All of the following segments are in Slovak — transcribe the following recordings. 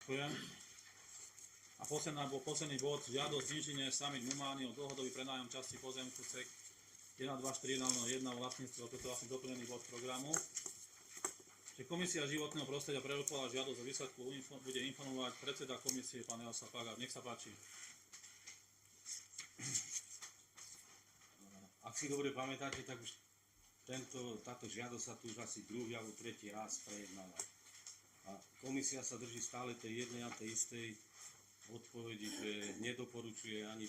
Ďakujem. A posledný bod, žiadosť inžinier Samit Mumány o dlhodobý prenájom časti pozemku CEK 1241 o vlastníctve, toto je vlastne doplnený bod programu. Že Komisia životného prostredia prerokovala žiadosť o výsledku, bude informovať predseda komisie, pán Jaroslav Pagár. Nech sa páči. Ak si dobre pamätáte, tak už táto žiadosť sa tu už asi druhý alebo tretí raz prejednáva. A komisia sa drží stále tej jednej a tej istej odpovedi, že nedoporučuje ani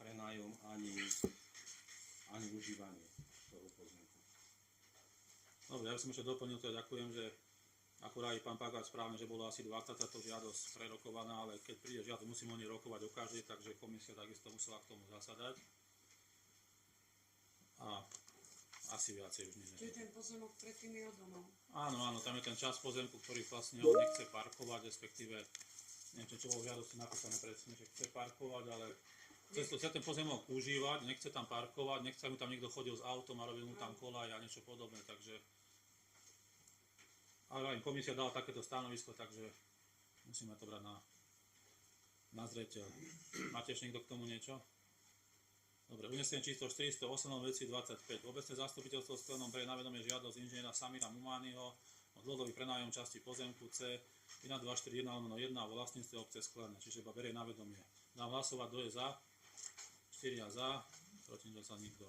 prenájom, ani užívanie toho pozemku. Dobre, ja by som ešte doplnil, teda ďakujem, že akurát aj pán Pagár správne, že bolo asi dvakrát táto žiadosť prerokovaná, ale keď príde žiadosť, musíme o nej rokovať o každej, takže komisia takisto musela k tomu zasadať. A asi viacej už nič. Čiže ten pozemok predtým je oddomov. Áno, tam je ten čas pozemku, ktorý vlastne on nechce parkovať, respektíve neviem, čo bolo v žiadosti napísané presne, že chce parkovať, ale chce ten pozemok užívať, nechce tam parkovať, nechce, aby tam niekto chodil s autom a robil mu tam kolaj a niečo podobné, takže ale aj komisia dala takéto stanovisko, takže musíme to brať na zreteľ. Máte ešte niekto k tomu niečo? Dobre, unesenie číslo 408 veci 25. Obecné zastupiteľstvo v Sklenom berie na vedomie žiadosť inžiniera Samira Mumányho o dlhodobý prenájom časti pozemku C 1241/1 vo vlastníctve obce Sklené, čiže iba berie na vedomie. Dám hlasovať, kto je za, 4 za, proti sa nikto.